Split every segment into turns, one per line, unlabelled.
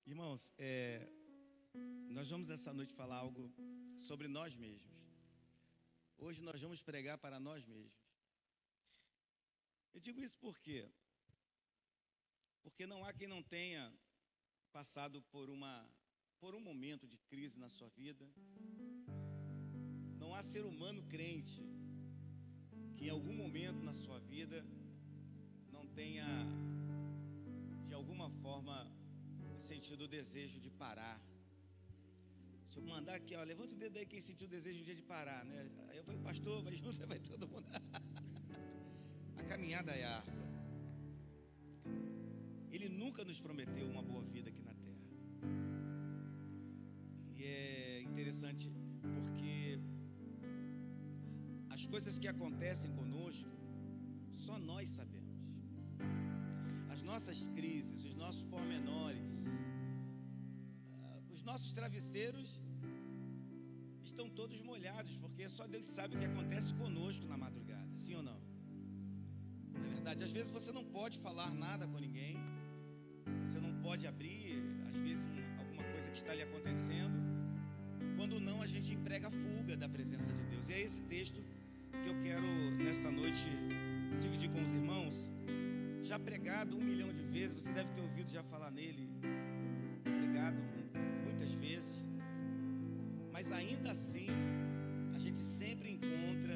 Irmãos, nós vamos essa noite falar algo sobre nós mesmos. Hoje nós vamos pregar para nós mesmos. Eu digo isso por quê? Porque não há quem não tenha passado por um momento de crise na sua vida. Não há ser humano crente que em algum momento na sua vida não tenha, de alguma forma, sentido o desejo de parar. Se eu mandar aqui, ó, levanta o dedo aí quem sentiu o desejo um dia de parar, né? Aí eu falei, pastor, vai junto, vai todo mundo. A caminhada é árdua. Ele nunca nos prometeu uma boa vida aqui na terra. E é interessante porque as coisas que acontecem conosco, só nós sabemos. As nossas crises, os nossos pormenores, os nossos travesseiros estão todos molhados, porque só Deus sabe o que acontece conosco na madrugada, sim ou não? Na verdade, às vezes você não pode falar nada com ninguém, você não pode abrir, às vezes, alguma coisa que está lhe acontecendo. Quando não, a gente emprega a fuga da presença de Deus. E é esse texto que eu quero, nesta noite, dividir com os irmãos. Já pregado 1 milhão de vezes, você deve ter ouvido já falar nele, pregado muitas vezes, mas ainda assim, a gente sempre encontra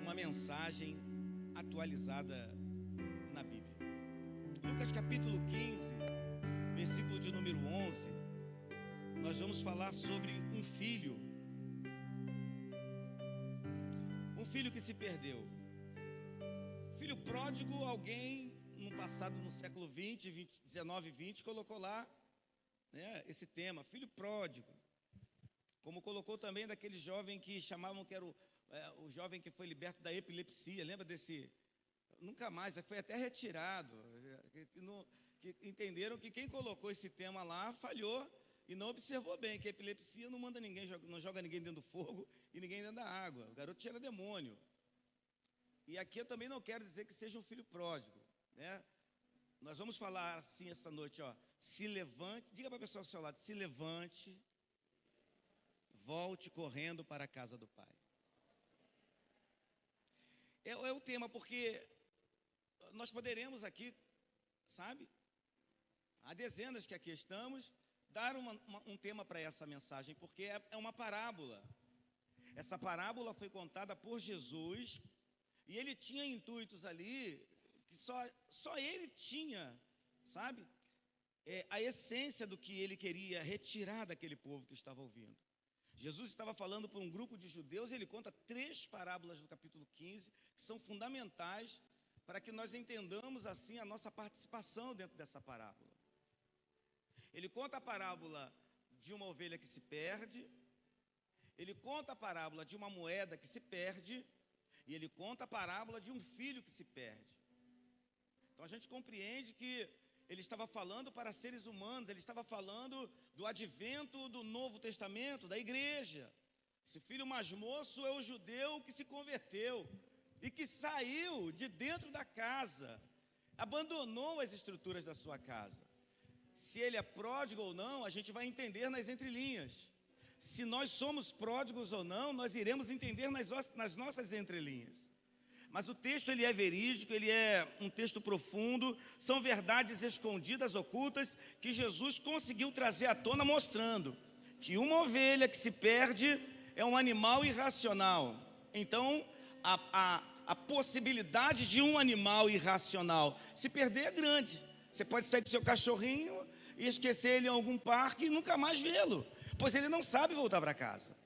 uma mensagem atualizada na Bíblia. Lucas capítulo 15, versículo de número 11, nós vamos falar sobre um filho que se perdeu. Filho pródigo, alguém no passado, no século 19 e 20, colocou lá, né, esse tema, filho pródigo. Como colocou também daquele jovem que chamavam que era o jovem que foi liberto da epilepsia. Lembra desse? Nunca mais, foi até retirado. Que entenderam que quem colocou esse tema lá falhou e não observou bem que a epilepsia não manda ninguém, não joga ninguém dentro do fogo e ninguém dentro da água. O garoto tinha demônio. E aqui eu também não quero dizer que seja um filho pródigo, né? Nós vamos falar assim essa noite, ó. Se levante, diga para a pessoa ao seu lado, se levante, volte correndo para a casa do Pai. É o tema, porque nós poderemos aqui, sabe? Há dezenas que aqui estamos, dar um tema para essa mensagem, porque é uma parábola. Essa parábola foi contada por Jesus. E ele tinha intuitos ali que só ele tinha, sabe? A essência do que ele queria retirar daquele povo que estava ouvindo. Jesus estava falando para um grupo de judeus e ele conta 3 parábolas do capítulo 15, que são fundamentais para que nós entendamos assim a nossa participação dentro dessa parábola. Ele conta a parábola de uma ovelha que se perde, ele conta a parábola de uma moeda que se perde, e ele conta a parábola de um filho que se perde. Então a gente compreende que ele estava falando para seres humanos, ele estava falando do advento do Novo Testamento, da igreja. Esse filho mais moço é o judeu que se converteu e que saiu de dentro da casa, abandonou as estruturas da sua casa. Se ele é pródigo ou não, a gente vai entender nas entrelinhas. Se nós somos pródigos ou não, nós iremos entender nas nossas entrelinhas. Mas o texto ele é verídico, ele é um texto profundo, são verdades escondidas, ocultas, que Jesus conseguiu trazer à tona, mostrando que uma ovelha que se perde é um animal irracional. Então, a possibilidade de um animal irracional se perder é grande. Você pode sair com seu cachorrinho e esquecer ele em algum parque e nunca mais vê-lo, pois ele não sabe voltar para casa.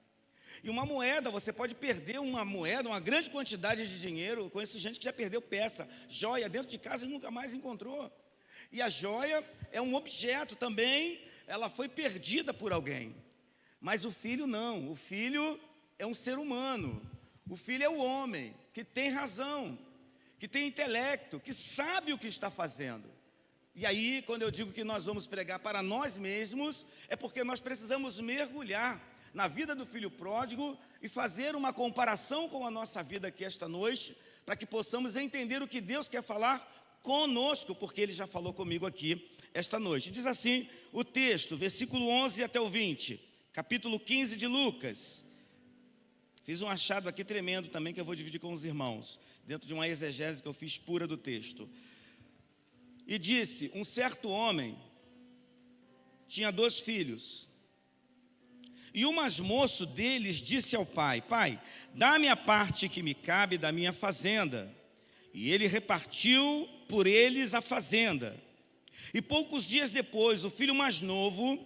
E uma moeda, você pode perder uma moeda, uma grande quantidade de dinheiro. Eu conheço gente que já perdeu peça, joia dentro de casa e nunca mais encontrou. E a joia é um objeto também, ela foi perdida por alguém. Mas o filho não, o filho é um ser humano. O filho é o homem que tem razão, que tem intelecto, que sabe o que está fazendo. E aí, quando eu digo que nós vamos pregar para nós mesmos, é porque nós precisamos mergulhar na vida do filho pródigo e fazer uma comparação com a nossa vida aqui esta noite, para que possamos entender o que Deus quer falar conosco, porque Ele já falou comigo aqui esta noite. Diz assim o texto, versículo 11 até o 20, capítulo 15 de Lucas. Fiz um achado aqui tremendo também, que eu vou dividir com os irmãos, dentro de uma exegese que eu fiz pura do texto. E disse: um certo homem tinha 2 filhos, e o mais moço deles disse ao pai: pai, dá-me a parte que me cabe da minha fazenda. E ele repartiu por eles a fazenda. E poucos dias depois, o filho mais novo,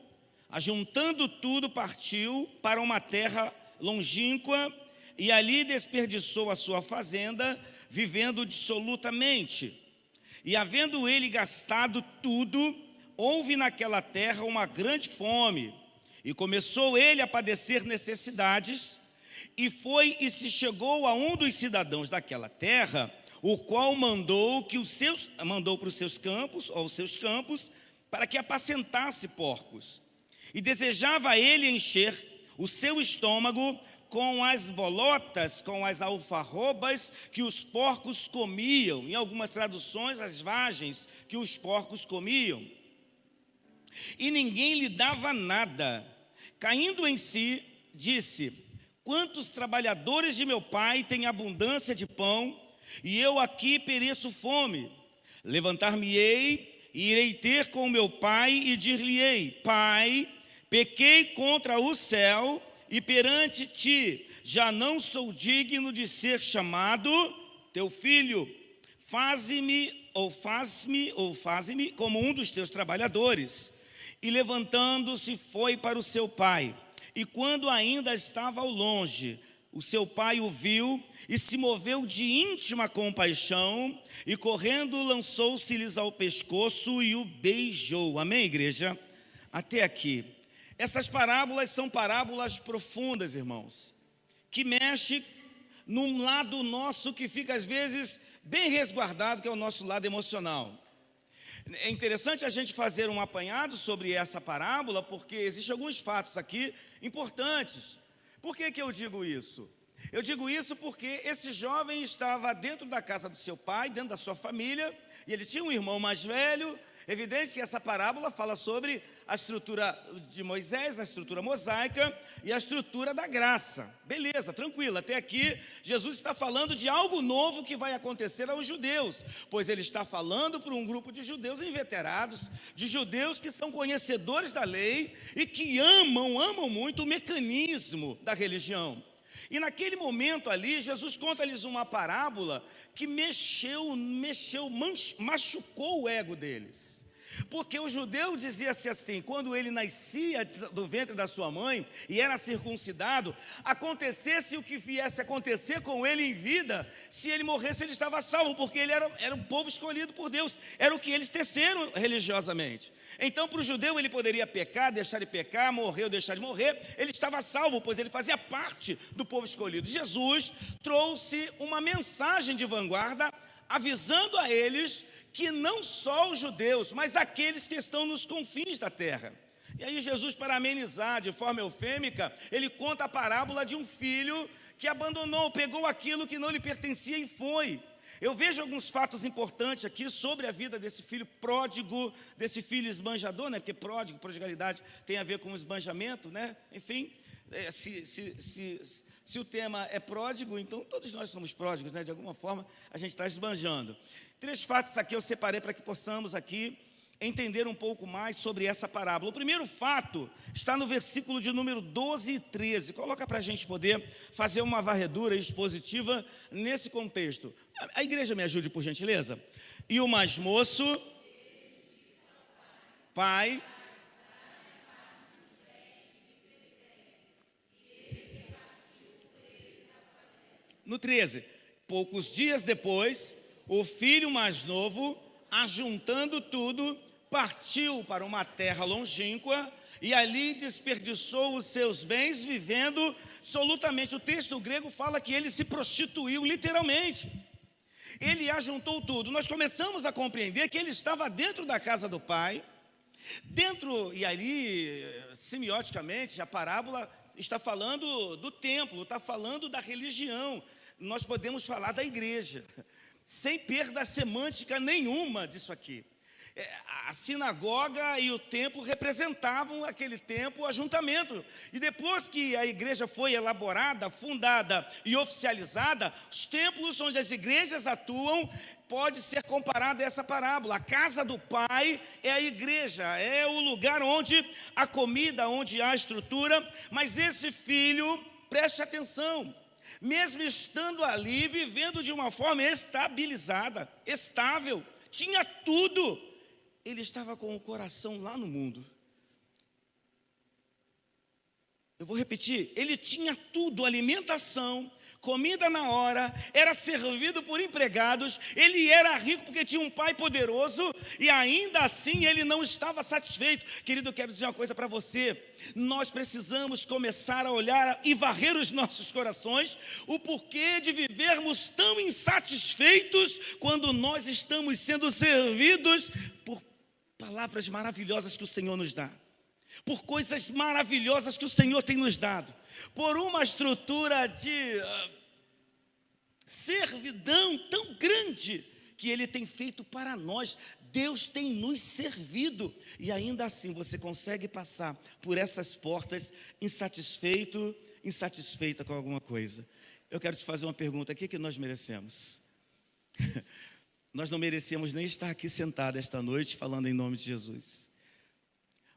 ajuntando tudo, partiu para uma terra longínqua, e ali desperdiçou a sua fazenda, vivendo dissolutamente. E havendo ele gastado tudo, houve naquela terra uma grande fome, e começou ele a padecer necessidades, e foi e se chegou a um dos cidadãos daquela terra, o qual mandou para os seus campos, ou seus campos, para que apacentasse porcos. E desejava ele encher o seu estômago com as bolotas, com as alfarrobas que os porcos comiam. Em algumas traduções, as vagens que os porcos comiam. E ninguém lhe dava nada. Caindo em si, disse: quantos trabalhadores de meu pai têm abundância de pão, e eu aqui pereço fome? Levantar-me-ei e irei ter com meu pai e dir-lhe-ei: pai, pequei contra o céu e perante ti, já não sou digno de ser chamado teu filho. Faze-me como um dos teus trabalhadores. E levantando-se foi para o seu pai. E quando ainda estava ao longe, o seu pai o viu e se moveu de íntima compaixão, e correndo lançou-se-lhes ao pescoço e o beijou. Amém, igreja? Até aqui. Essas parábolas são parábolas profundas, irmãos, que mexe num lado nosso que fica às vezes bem resguardado, que é o nosso lado emocional. É interessante a gente fazer um apanhado sobre essa parábola, porque existem alguns fatos aqui importantes. Por que eu digo isso? Eu digo isso porque esse jovem estava dentro da casa do seu pai, dentro da sua família, e ele tinha um irmão mais velho. Evidente que essa parábola fala sobre a estrutura de Moisés, a estrutura mosaica e a estrutura da graça. Beleza, tranquilo, até aqui Jesus está falando de algo novo que vai acontecer aos judeus, pois ele está falando para um grupo de judeus inveterados, de judeus que são conhecedores da lei e que amam muito o mecanismo da religião. E naquele momento ali, Jesus conta-lhes uma parábola que machucou o ego deles. Porque o judeu dizia-se assim: quando ele nascia do ventre da sua mãe e era circuncidado, acontecesse o que viesse a acontecer com ele em vida, se ele morresse ele estava salvo, porque ele era um povo escolhido por Deus, era o que eles teceram religiosamente. Então para o judeu ele poderia pecar, deixar de pecar, morrer ou deixar de morrer, ele estava salvo, pois ele fazia parte do povo escolhido. Jesus trouxe uma mensagem de vanguarda, avisando a eles que não só os judeus, mas aqueles que estão nos confins da terra. E aí Jesus, para amenizar de forma eufêmica, ele conta a parábola de um filho que abandonou, pegou aquilo que não lhe pertencia e foi. Eu vejo alguns fatos importantes aqui sobre a vida desse filho pródigo, desse filho esbanjador, né? Porque prodigalidade tem a ver com esbanjamento, né? Enfim, se o tema é pródigo, então todos nós somos pródigos, né? De alguma forma a gente está esbanjando. 3 fatos aqui eu separei para que possamos aqui entender um pouco mais sobre essa parábola. O primeiro fato está no versículo de número 12 e 13. Coloca para a gente poder fazer uma varredura expositiva nesse contexto. A igreja me ajude, por gentileza. E o mais moço, pai, no 13, poucos dias depois, o filho mais novo, ajuntando tudo, partiu para uma terra longínqua e ali desperdiçou os seus bens, vivendo solutamente. O texto grego fala que ele se prostituiu literalmente. Ele ajuntou tudo. Nós começamos a compreender que ele estava dentro da casa do pai, e ali, semioticamente, a parábola está falando do templo, está falando da religião. Nós podemos falar da igreja, sem perda semântica nenhuma disso aqui. A sinagoga e o templo representavam aquele tempo, o ajuntamento. E depois que a igreja foi elaborada, fundada e oficializada, os templos onde as igrejas atuam pode ser comparado a essa parábola. A casa do Pai é a igreja, é o lugar onde há comida, onde há estrutura. Mas esse filho, preste atenção, mesmo estando ali, vivendo de uma forma estabilizada, estável, tinha tudo, ele estava com o coração lá no mundo. Eu vou repetir, ele tinha tudo, alimentação, comida na hora, era servido por empregados, ele era rico porque tinha um pai poderoso, e ainda assim ele não estava satisfeito. Querido, eu quero dizer uma coisa para você, nós precisamos começar a olhar e varrer os nossos corações, o porquê de vivermos tão insatisfeitos quando nós estamos sendo servidos por palavras maravilhosas que o Senhor nos dá, por coisas maravilhosas que o Senhor tem nos dado, por uma estrutura de servidão tão grande que Ele tem feito para nós. Deus tem nos servido, e ainda assim você consegue passar por essas portas insatisfeita com alguma coisa. Eu quero te fazer uma pergunta: o que nós merecemos? Nós não merecemos nem estar aqui sentado esta noite falando em nome de Jesus.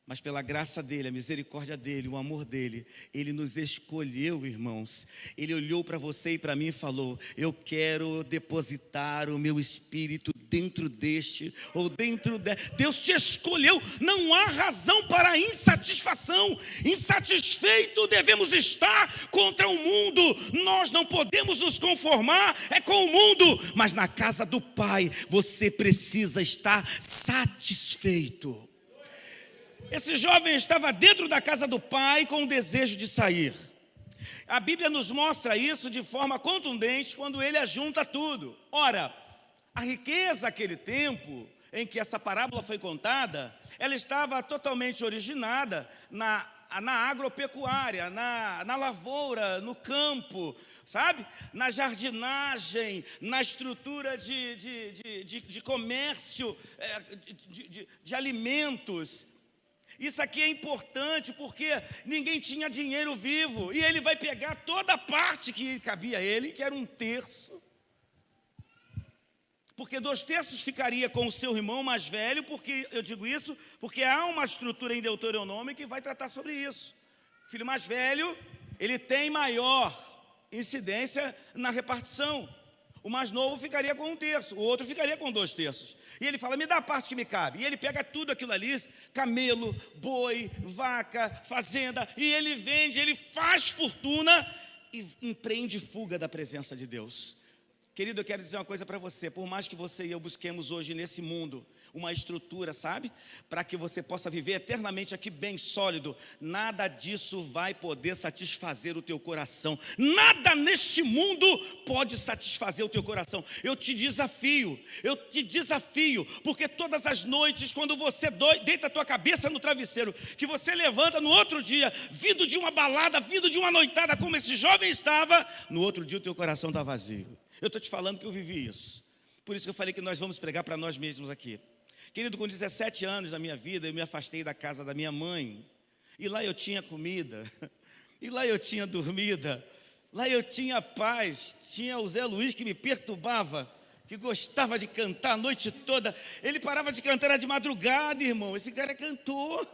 Mas pela graça dele, a misericórdia dele, o amor dele, ele nos escolheu, irmãos. Ele olhou para você e para mim e falou: eu quero depositar o meu espírito dentro deste ou dentro de... Deus te escolheu, não há razão para insatisfação. Insatisfeito devemos estar contra o mundo. Nós não podemos nos conformar com o mundo, mas na casa do Pai você precisa estar satisfeito. Esse jovem estava dentro da casa do pai com o desejo de sair. A Bíblia nos mostra isso de forma contundente quando ele ajunta tudo. Ora, a riqueza daquele tempo em que essa parábola foi contada, ela estava totalmente originada na agropecuária, na lavoura, no campo, sabe? Na jardinagem, na estrutura de comércio, de alimentos. Isso aqui é importante porque ninguém tinha dinheiro vivo, e ele vai pegar toda a parte que cabia a ele, que era 1/3, porque 2/3 ficaria com o seu irmão mais velho. Porque eu digo isso porque há uma estrutura em Deuteronômio que vai tratar sobre isso. O filho mais velho, ele tem maior incidência na repartição. O mais novo ficaria com 1/3, o outro ficaria com 2/3. E ele fala: me dá a parte que me cabe. E ele pega tudo aquilo ali, camelo, boi, vaca, fazenda, e ele vende, ele faz fortuna e empreende fuga da presença de Deus. Querido, eu quero dizer uma coisa para você: por mais que você e eu busquemos hoje nesse mundo uma estrutura, sabe, para que você possa viver eternamente aqui bem sólido, nada disso vai poder satisfazer o teu coração. Nada neste mundo pode satisfazer o teu coração. Eu te desafio, porque todas as noites, quando você deita a tua cabeça no travesseiro, que você levanta no outro dia, vindo de uma balada, vindo de uma noitada como esse jovem estava, no outro dia o teu coração está vazio. Eu estou te falando que eu vivi isso. Por isso que eu falei que nós vamos pregar para nós mesmos aqui. Querido, com 17 anos da minha vida, eu me afastei da casa da minha mãe. E lá eu tinha comida, e lá eu tinha dormida, lá eu tinha paz. Tinha o Zé Luiz que me perturbava, que gostava de cantar a noite toda. Ele parava de cantar de madrugada, irmão. Esse cara é cantor.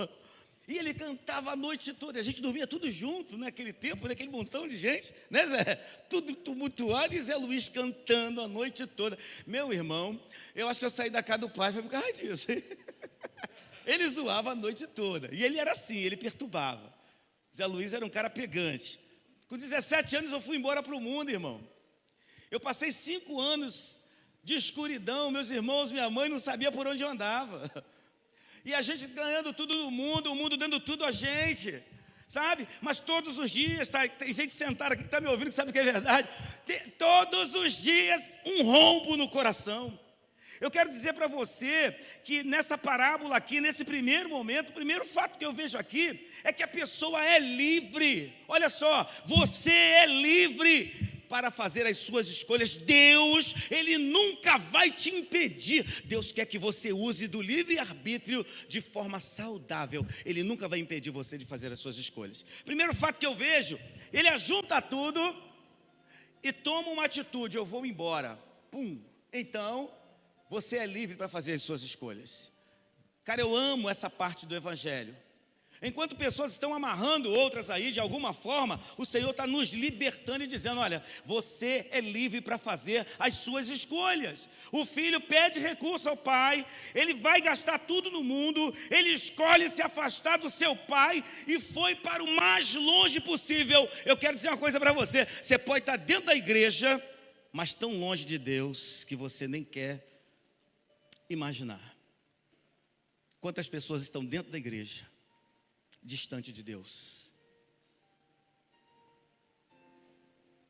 E ele cantava a noite toda. A gente dormia tudo junto naquele tempo, naquele montão de gente, né, Zé? Tudo tumultuado, e Zé Luiz cantando a noite toda. Meu irmão, eu acho que eu saí da casa do pai foi por causa disso. Ele zoava a noite toda. E ele era assim, ele perturbava. Zé Luiz era um cara pegante. Com 17 anos eu fui embora para o mundo, irmão. Eu passei 5 anos de escuridão. Meus irmãos, minha mãe não sabia por onde eu andava. E a gente ganhando tudo no mundo, o mundo dando tudo a gente, sabe? Mas todos os dias, tem gente sentada aqui que está me ouvindo, que sabe que é verdade. Todos os dias um rombo no coração. Eu quero dizer para você que nessa parábola aqui, nesse primeiro momento, o primeiro fato que eu vejo aqui é que a pessoa é livre. Olha só, você é livre. para fazer as suas escolhas. Deus, Ele nunca vai te impedir. Deus quer que você use do livre-arbítrio de forma saudável. Ele nunca vai impedir você de fazer as suas escolhas. Primeiro fato que eu vejo, Ele ajunta tudo e toma uma atitude: eu vou embora. Pum. Então, você é livre para fazer as suas escolhas. Cara, eu amo essa parte do Evangelho. Enquanto pessoas estão amarrando outras aí, de alguma forma, o Senhor está nos libertando e dizendo: olha, você é livre para fazer as suas escolhas. O filho pede recurso ao pai, ele vai gastar tudo no mundo, ele escolhe se afastar do seu pai e foi para o mais longe possível. Eu quero dizer uma coisa para você: você pode estar dentro da igreja, mas tão longe de Deus que você nem quer imaginar. Quantas pessoas estão dentro da igreja, distante de Deus?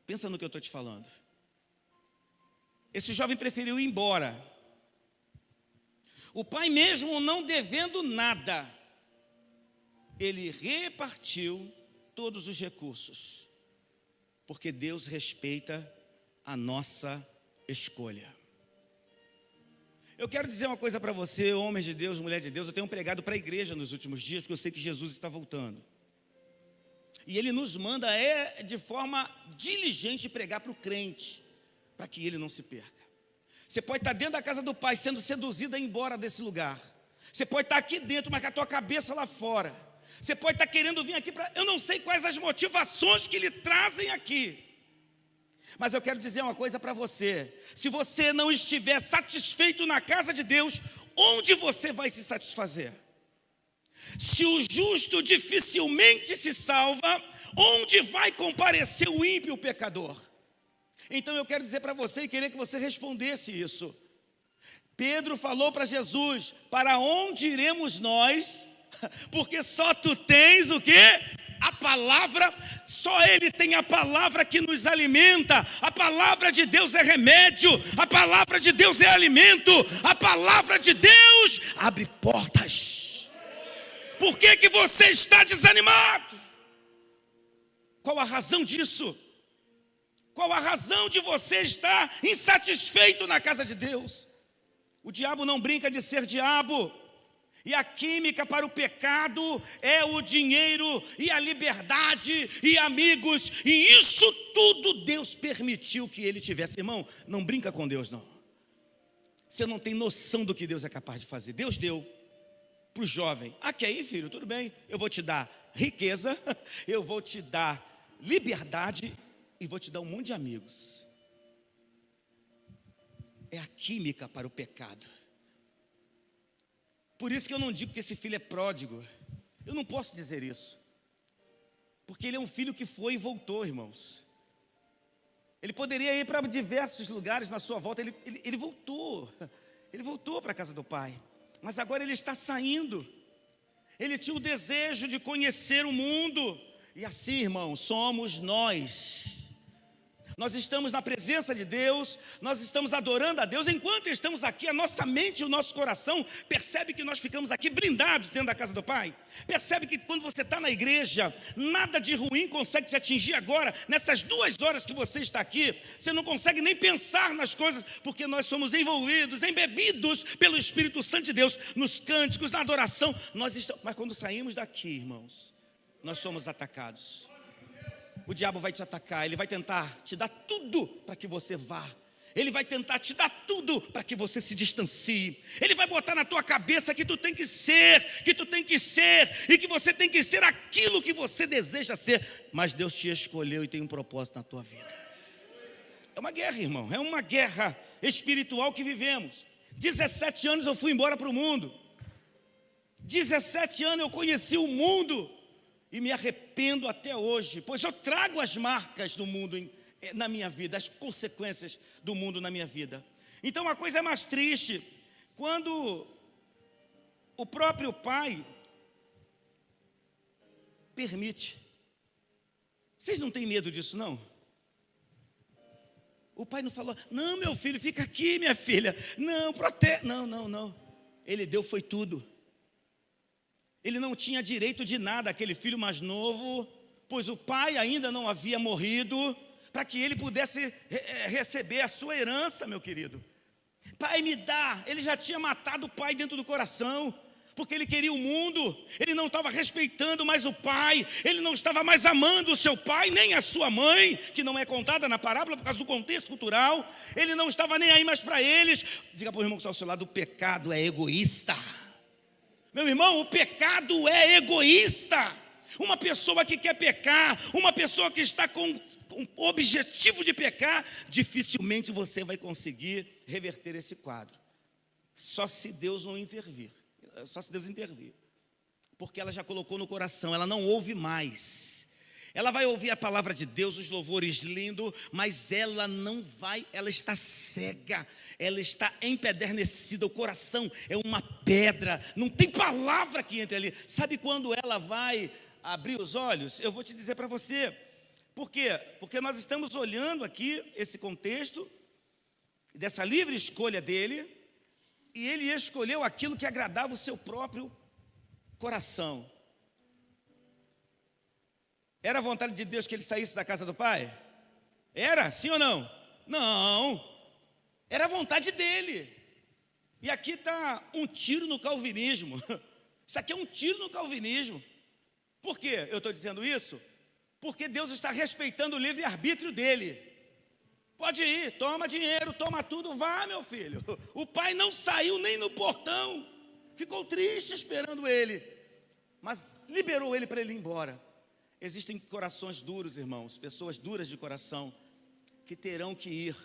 Pensa no que eu estou te falando. Esse jovem preferiu ir embora. O pai, mesmo não devendo nada, ele repartiu todos os recursos, porque Deus respeita a nossa escolha. Eu quero dizer uma coisa para você, homens de Deus, mulher de Deus. Eu tenho pregado para a igreja nos últimos dias, porque eu sei que Jesus está voltando. E Ele nos manda de forma diligente pregar para o crente, para que ele não se perca. Você pode estar dentro da casa do Pai, sendo seduzido a ir embora desse lugar. Você pode estar aqui dentro, mas com a tua cabeça lá fora. Você pode estar querendo vir aqui para... Eu não sei quais as motivações que lhe trazem aqui. Mas eu quero dizer uma coisa para você: se você não estiver satisfeito na casa de Deus, onde você vai se satisfazer? Se o justo dificilmente se salva, onde vai comparecer o ímpio, o pecador? Então eu quero dizer para você e queria que você respondesse isso. Pedro falou para Jesus: para onde iremos nós? Porque só tu tens o quê? A palavra. Só Ele tem a palavra que nos alimenta. A palavra de Deus é remédio. A palavra de Deus é alimento. A palavra de Deus abre portas. Por que que você está desanimado? Qual a razão disso? Qual a razão de você estar insatisfeito na casa de Deus? O diabo não brinca de ser diabo. E a química para o pecado é o dinheiro e a liberdade e amigos. E isso tudo Deus permitiu que ele tivesse. Irmão, não brinca com Deus, não. Você não tem noção do que Deus é capaz de fazer. Deus deu para o jovem: quer ir, filho? Tudo bem, eu vou te dar riqueza, eu vou te dar liberdade e vou te dar um monte de amigos. É a química para o pecado. Por isso que eu não digo que esse filho é pródigo. Eu não posso dizer isso, porque ele é um filho que foi e voltou, irmãos. Ele poderia ir para diversos lugares na sua volta. Ele voltou. Ele voltou para a casa do pai. Mas agora ele está saindo. Ele tinha o desejo de conhecer o mundo. E assim, irmãos, somos nós. Nós estamos na presença de Deus, nós estamos adorando a Deus. Enquanto estamos aqui, a nossa mente e o nosso coração percebe que nós ficamos aqui blindados dentro da casa do Pai. Percebe que quando você está na igreja, nada de ruim consegue te atingir agora. Nessas 2 horas que você está aqui, você não consegue nem pensar nas coisas, porque nós somos envolvidos, embebidos pelo Espírito Santo de Deus, nos cânticos, na adoração. Mas quando saímos daqui, irmãos, nós somos atacados. O diabo vai te atacar, ele vai tentar te dar tudo para que você vá. Ele vai tentar te dar tudo para que você se distancie. Ele vai botar na tua cabeça que tu tem que ser, e que você tem que ser aquilo que você deseja ser. Mas Deus te escolheu e tem um propósito na tua vida. É uma guerra, irmão, é uma guerra espiritual que vivemos. 17 anos eu fui embora para o mundo. 17 anos eu conheci o mundo. E me arrependo até hoje, pois eu trago as marcas do mundo na minha vida, as consequências do mundo na minha vida. Então a coisa é mais triste quando o próprio pai permite. Vocês não têm medo disso, não? O pai não falou: não, meu filho, fica aqui, minha filha. Não, protege. Não. Ele deu foi tudo. Ele não tinha direito de nada, aquele filho mais novo, pois o pai ainda não havia morrido. para que ele pudesse receber a sua herança, meu querido. Pai, me dá. Ele já tinha matado o pai dentro do coração, porque ele queria o mundo. Ele não estava respeitando mais o pai, ele não estava mais amando o seu pai, nem a sua mãe, que não é contada na parábola por causa do contexto cultural. Ele não estava nem aí mais para eles. Diga para o irmão que está ao seu lado: o pecado é egoísta. Meu irmão, o pecado é egoísta. Uma pessoa que quer pecar, uma pessoa que está com o objetivo de pecar, dificilmente você vai conseguir reverter esse quadro. Só se Deus não intervir. Só se Deus intervir. Porque ela já colocou no coração, ela não ouve mais. Ela vai ouvir a palavra de Deus, os louvores lindos, mas ela não vai, ela está cega, ela está empedernecida, o coração é uma pedra, não tem palavra que entre ali. Sabe quando ela vai abrir os olhos? Eu vou te dizer para você. Por quê? Porque nós estamos olhando aqui esse contexto dessa livre escolha dele, e ele escolheu aquilo que agradava o seu próprio coração. Era a vontade de Deus que ele saísse da casa do pai? Era? Sim ou não? Não. Era a vontade dele. E aqui está um tiro no calvinismo. Isso aqui é um tiro no calvinismo. Por que eu estou dizendo isso? Porque Deus está respeitando o livre-arbítrio dele. Pode ir, toma dinheiro, toma tudo, vá, meu filho. O pai não saiu nem no portão, ficou triste esperando ele, mas liberou ele para ele ir embora. Existem corações duros, irmãos, pessoas duras de coração, que terão que ir,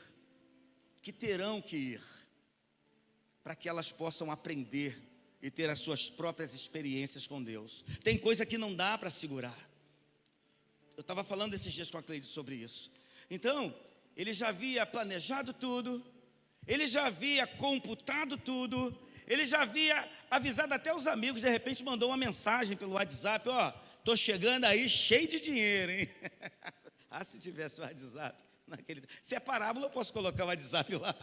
para que elas possam aprender e ter as suas próprias experiências com Deus. Tem coisa que não dá para segurar. Eu estava falando esses dias com a Cleide sobre isso. Então, ele já havia planejado tudo, ele já havia computado tudo, ele já havia avisado até os amigos. De repente mandou uma mensagem pelo WhatsApp: ó, estou chegando aí cheio de dinheiro, hein? Ah, se tivesse o WhatsApp naquele... Se é parábola, eu posso colocar o WhatsApp lá.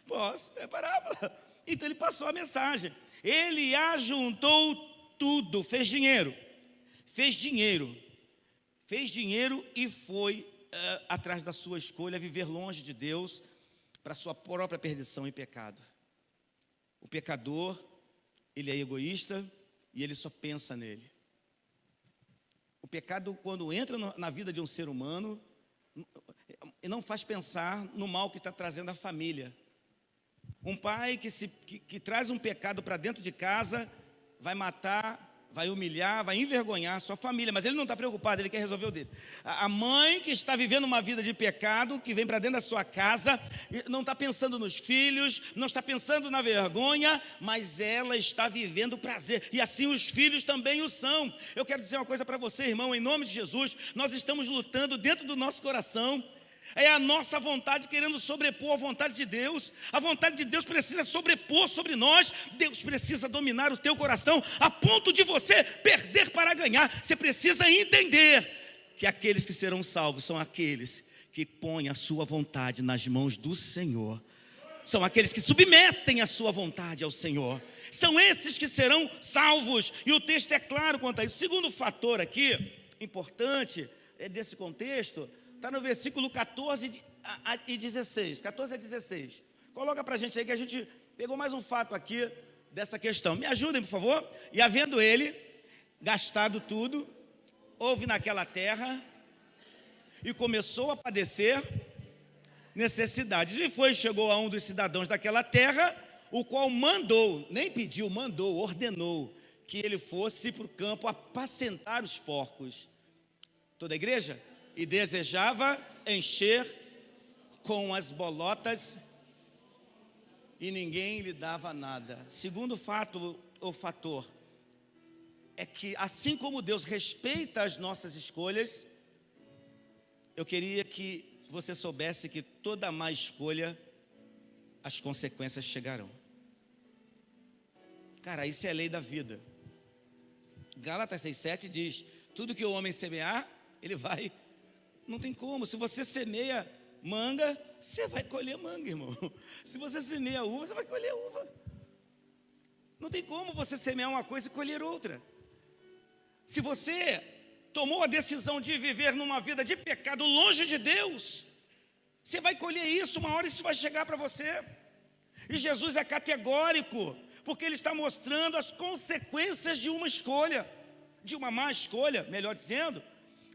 Posso, é parábola. Então ele passou a mensagem. Ele ajuntou tudo, fez dinheiro e foi atrás da sua escolha, viver longe de Deus, para sua própria perdição e pecado. O pecador, ele é egoísta e ele só pensa nele. O pecado, quando entra na vida de um ser humano, não faz pensar no mal que está trazendo à família. Um pai que traz um pecado para dentro de casa, vai matar, vai humilhar, vai envergonhar a sua família, mas ele não está preocupado, ele quer resolver o dele. A mãe que está vivendo uma vida de pecado, que vem para dentro da sua casa, não está pensando nos filhos, não está pensando na vergonha, mas ela está vivendo prazer, e assim os filhos também o são. Eu quero dizer uma coisa para você, irmão, em nome de Jesus, nós estamos lutando dentro do nosso coração. É a nossa vontade querendo sobrepor a vontade de Deus. A vontade de Deus precisa sobrepor sobre nós. Deus precisa dominar o teu coração a ponto de você perder para ganhar. Você precisa entender que aqueles que serão salvos são aqueles que põem a sua vontade nas mãos do Senhor. São aqueles que submetem a sua vontade ao Senhor. São esses que serão salvos. E o texto é claro quanto a isso. O segundo fator aqui, importante, desse contexto, está no versículo 14 e 16. 14 a 16. Coloca para a gente aí que a gente pegou mais um fato aqui dessa questão. Me ajudem, por favor. E havendo ele gastado tudo, houve naquela terra e começou a padecer necessidades. E chegou a um dos cidadãos daquela terra, o qual mandou, nem pediu, mandou, ordenou que ele fosse para o campo apacentar os porcos. Toda a igreja? E desejava encher com as bolotas e ninguém lhe dava nada. Segundo fato ou fator é que assim como Deus respeita as nossas escolhas, eu queria que você soubesse que toda má escolha, as consequências chegarão. Cara, isso é a lei da vida. Gálatas 6,7 diz: tudo que o homem semear, ele vai... Não tem como. Se você semeia manga, você vai colher manga, irmão. Se você semeia uva, você vai colher uva. Não tem como você semear uma coisa e colher outra. Se você tomou a decisão de viver numa vida de pecado longe de Deus, você vai colher isso, uma hora isso vai chegar para você. E Jesus é categórico, porque ele está mostrando as consequências de uma escolha, de uma má escolha, melhor dizendo.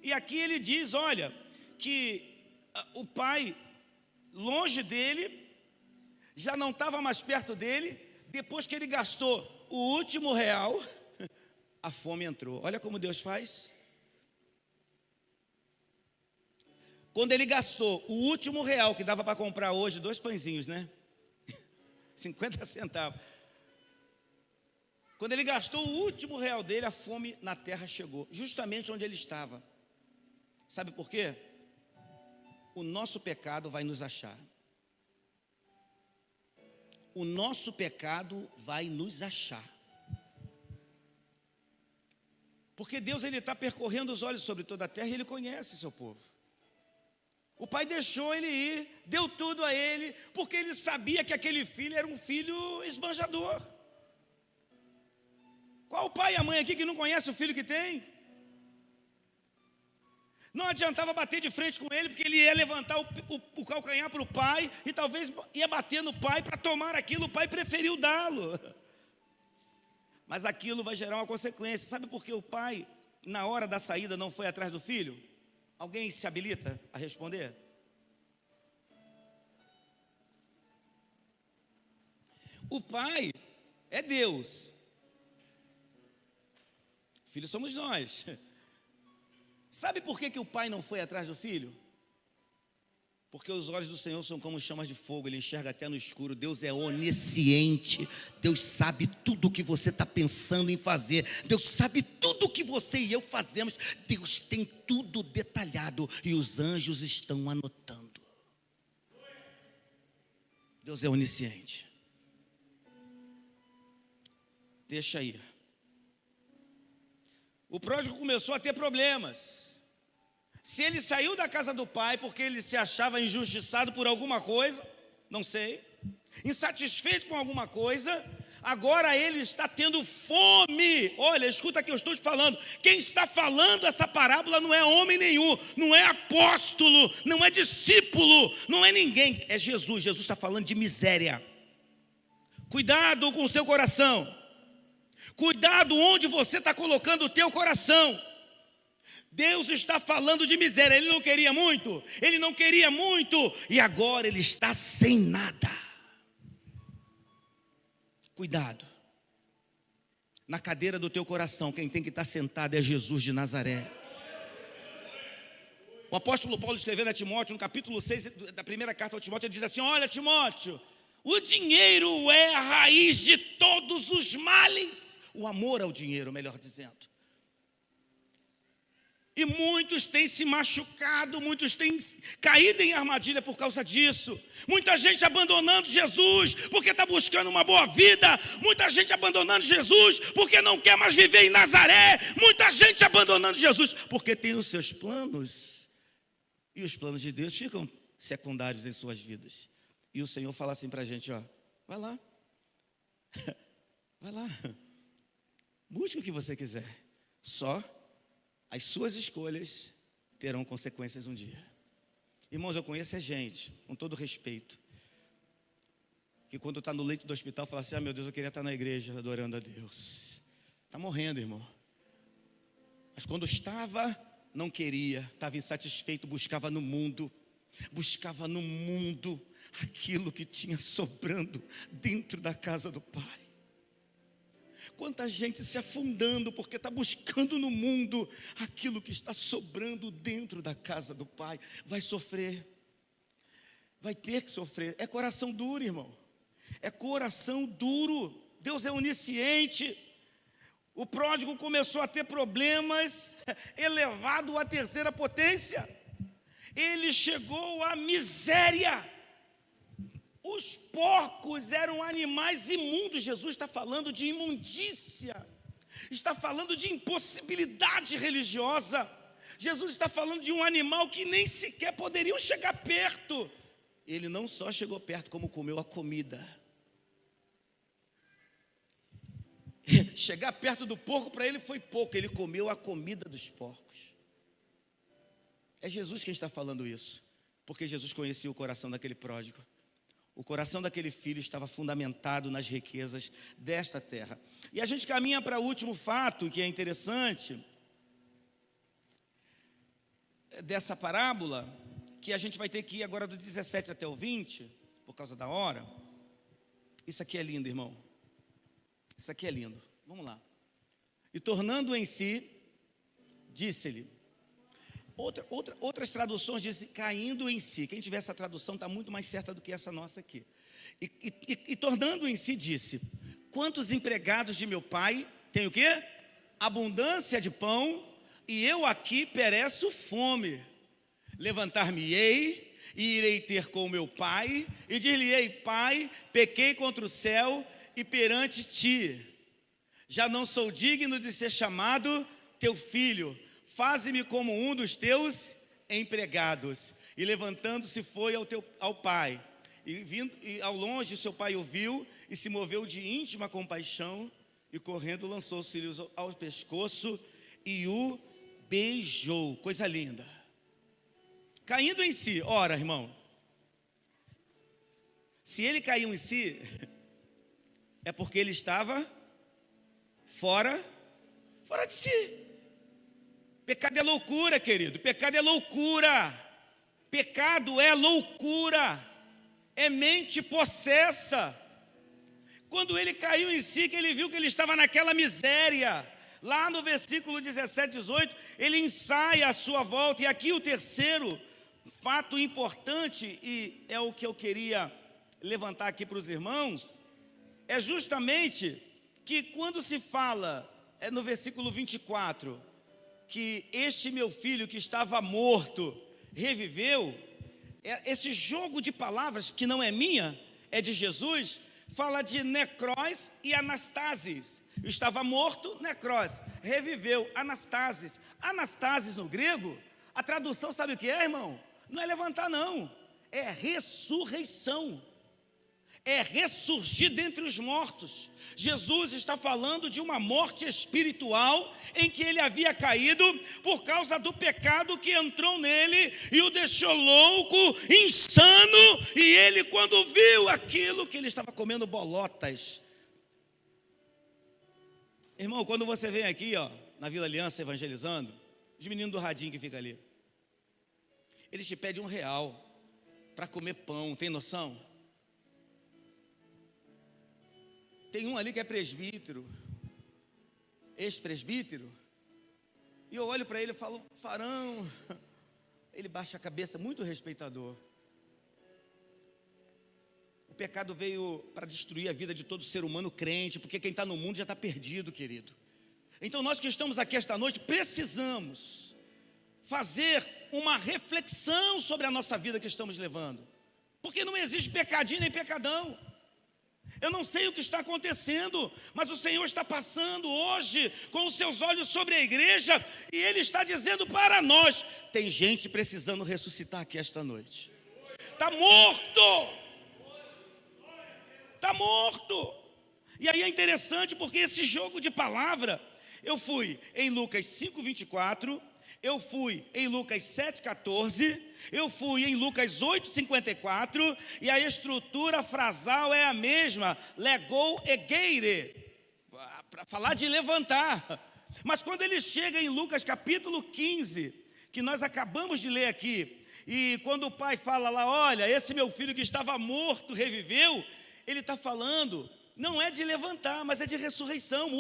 E aqui ele diz, olha, que o pai, longe dele, já não estava mais perto dele. Depois que ele gastou o último real, a fome entrou. Olha como Deus faz. Quando ele gastou o último real, que dava para comprar hoje 2 pãezinhos, né? 50 centavos. Quando ele gastou o último real dele, a fome na terra chegou, justamente onde ele estava. Sabe por quê? O nosso pecado vai nos achar. O nosso pecado vai nos achar. Porque Deus, ele está percorrendo os olhos sobre toda a terra e ele conhece seu povo. O pai deixou ele ir, deu tudo a ele, porque ele sabia que aquele filho era um filho esbanjador. Qual o pai e a mãe aqui que não conhece o filho que tem? Não adiantava bater de frente com ele, porque ele ia levantar o calcanhar para o pai, e talvez ia bater no pai para tomar aquilo. O pai preferiu dá-lo. Mas aquilo vai gerar uma consequência. Sabe por que o pai, na hora da saída, não foi atrás do filho? Alguém se habilita a responder? O pai é Deus. Filhos somos nós. Sabe por que o pai não foi atrás do filho? Porque os olhos do Senhor são como chamas de fogo, ele enxerga até no escuro. Deus é onisciente, Deus sabe tudo o que você está pensando em fazer, Deus sabe tudo o que você e eu fazemos, Deus tem tudo detalhado e os anjos estão anotando. Deus é onisciente. Deixa aí. O pródigo começou a ter problemas. Se ele saiu da casa do pai porque ele se achava injustiçado por alguma coisa, não sei, insatisfeito com alguma coisa, agora ele está tendo fome. Olha, escuta o que eu estou te falando. Quem está falando essa parábola não é homem nenhum, não é apóstolo, não é discípulo, não é ninguém, é Jesus. Jesus está falando de miséria. Cuidado com o seu coração. Cuidado onde você está colocando o teu coração. Deus está falando de miséria. Ele não queria muito, e agora ele está sem nada. Cuidado. Na cadeira do teu coração, quem tem que estar sentado é Jesus de Nazaré. O apóstolo Paulo, escrevendo a Timóteo, no capítulo 6 da primeira carta ao Timóteo, ele diz assim: olha, Timóteo, o dinheiro é a raiz de todos os males. O amor ao dinheiro, melhor dizendo. E muitos têm se machucado, muitos têm caído em armadilha por causa disso. Muita gente abandonando Jesus porque está buscando uma boa vida. Muita gente abandonando Jesus porque não quer mais viver em Nazaré. Muita gente abandonando Jesus porque tem os seus planos. E os planos de Deus ficam secundários em suas vidas. E o Senhor fala assim para a gente, ó, vai lá. Vai lá. Busque o que você quiser. Só as suas escolhas terão consequências um dia. Irmãos, eu conheço gente, com todo respeito, que quando está no leito do hospital fala assim: meu Deus, eu queria estar na igreja adorando a Deus. Está morrendo, irmão. Mas quando estava, não queria, estava insatisfeito, buscava no mundo aquilo que tinha sobrando dentro da casa do Pai. Quanta gente se afundando porque está buscando no mundo aquilo que está sobrando dentro da casa do Pai. Vai sofrer, vai ter que sofrer. É coração duro, irmão. É coração duro. Deus é onisciente. O pródigo começou a ter problemas, elevado à terceira potência. Ele chegou à miséria. Os porcos eram animais imundos. Jesus está falando de imundícia, está falando de impossibilidade religiosa. Jesus está falando de um animal que nem sequer poderiam chegar perto. Ele não só chegou perto, como comeu a comida. chegar perto do porco para ele foi pouco, ele comeu a comida dos porcos. É Jesus quem está falando isso, porque Jesus conhecia o coração daquele pródigo. O coração daquele filho estava fundamentado nas riquezas desta terra. E a gente caminha para o último fato, que é interessante, dessa parábola, que a gente vai ter que ir agora do 17 até o 20, por causa da hora. Isso aqui é lindo, irmão. Isso aqui é lindo. Vamos lá. E tornando em si, disse-lhe. Outras traduções dizem caindo em si. Quem tiver essa tradução está muito mais certa do que essa nossa aqui. E tornando em si, disse: quantos empregados de meu pai têm o quê? Abundância de pão, e eu aqui pereço fome. Levantar-me-ei e irei ter com meu pai, e dir-lhe-ei: pai, pequei contra o céu e perante ti. Já não sou digno de ser chamado teu filho. Faze-me como um dos teus empregados. E levantando-se foi ao pai. E ao longe seu pai o viu e se moveu de íntima compaixão. E correndo lançou os filhos ao pescoço e o beijou. Coisa linda. Caindo em si. Ora, irmão, se ele caiu em si, é porque ele estava fora de si. Pecado é loucura, querido. Pecado é loucura. Pecado é loucura. É mente possessa. Quando ele caiu em si, que ele viu que ele estava naquela miséria. Lá no versículo 17, 18, ele ensaia a sua volta. E aqui o terceiro fato importante, e é o que eu queria levantar aqui para os irmãos, é justamente que quando se fala, no versículo 24, que este meu filho que estava morto reviveu, esse jogo de palavras que não é minha, é de Jesus, fala de necrós e anastasis. Estava morto, necrós, reviveu, anastasis. Anastasis no grego, a tradução sabe o que é, irmão? Não é levantar não, é ressurreição. É ressurgir dentre os mortos. Jesus está falando de uma morte espiritual em que ele havia caído por causa do pecado que entrou nele e o deixou louco, insano. E ele, quando viu aquilo, que ele estava comendo bolotas. Irmão, quando você vem aqui, na Vila Aliança evangelizando, os meninos do radinho que fica ali, eles te pedem R$1 para comer pão, tem noção? Tem um ali que é presbítero, ex-presbítero, e eu olho para ele e falo: Farão. Ele baixa a cabeça, muito respeitador. O pecado veio para destruir a vida de todo ser humano crente, porque quem está no mundo já está perdido, querido. Então nós que estamos aqui esta noite precisamos fazer uma reflexão sobre a nossa vida que estamos levando, porque não existe pecadinho nem pecadão. Eu não sei o que está acontecendo, mas o Senhor está passando hoje com os seus olhos sobre a igreja e Ele está dizendo para nós: tem gente precisando ressuscitar aqui esta noite. Está morto. Está morto. E aí é interessante porque esse jogo de palavra, eu fui em Lucas 5:24, eu fui em Lucas 7:14, eu fui em Lucas 8:54, e a estrutura frasal é a mesma, legou egeire, para falar de levantar. Mas quando ele chega em Lucas capítulo 15, que nós acabamos de ler aqui, e quando o pai fala lá: olha, esse meu filho que estava morto reviveu, ele está falando, não é de levantar, mas é de ressurreição.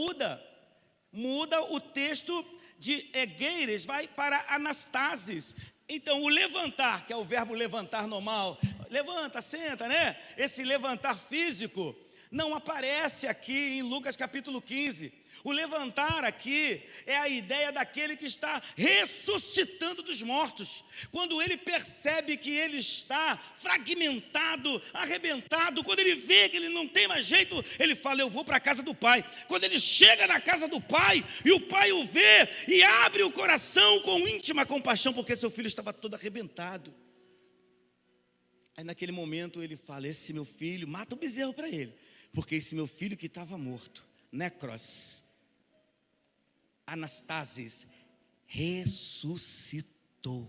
Muda o texto de egeires, vai para anastasis. Então o levantar, que é o verbo levantar normal, levanta, senta, né? Esse levantar físico não aparece aqui em Lucas capítulo 15. O levantar aqui é a ideia daquele que está ressuscitando dos mortos. Quando ele percebe que ele está fragmentado, arrebentado, quando ele vê que ele não tem mais jeito, ele fala: eu vou para a casa do pai. Quando ele chega na casa do pai, e o pai o vê e abre o coração com íntima compaixão, porque seu filho estava todo arrebentado. Aí naquele momento ele fala: esse meu filho, mata o bezerro para ele, porque esse meu filho que estava morto, necros, anastasis, ressuscitou.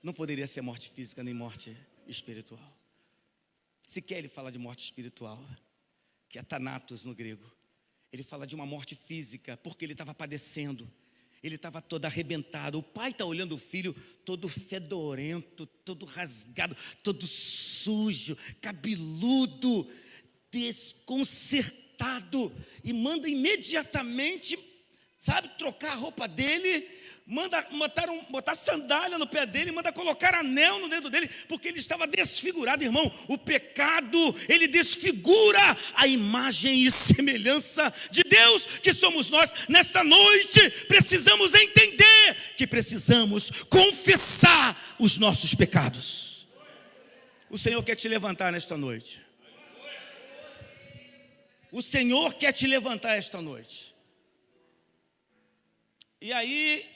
Não poderia ser morte física nem morte espiritual. Sequer ele fala de morte espiritual, que é thanatos no grego. Ele fala de uma morte física, porque ele estava padecendo. Ele estava todo arrebentado. O pai está olhando o filho todo fedorento, todo rasgado, todo sujo, cabeludo, desconcertado. E manda imediatamente, trocar a roupa dele. Manda botar sandália no pé dele, manda colocar anel no dedo dele, porque ele estava desfigurado, irmão. O pecado, ele desfigura a imagem e semelhança de Deus, que somos nós. Nesta noite, precisamos entender que precisamos confessar os nossos pecados. O Senhor quer te levantar nesta noite. O Senhor quer te levantar esta noite. E aí,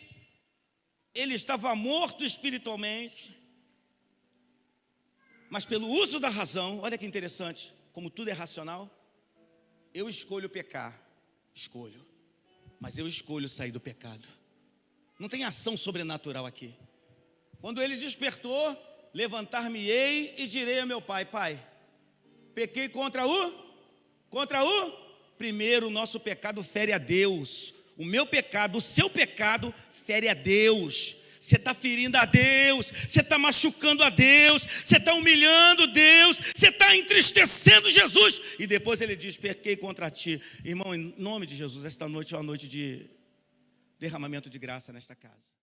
ele estava morto espiritualmente, mas pelo uso da razão, olha que interessante, como tudo é racional, eu escolho pecar, mas eu escolho sair do pecado. Não tem ação sobrenatural aqui. Quando ele despertou, levantar-me-ei e direi a meu pai: Pai, pequei contra o? Primeiro, o nosso pecado fere a Deus. O meu pecado, o seu pecado fere a Deus. Você está ferindo a Deus, você está machucando a Deus, você está humilhando Deus, você está entristecendo Jesus. E depois ele diz: pequei contra ti. Irmão, em nome de Jesus, esta noite é uma noite de derramamento de graça nesta casa.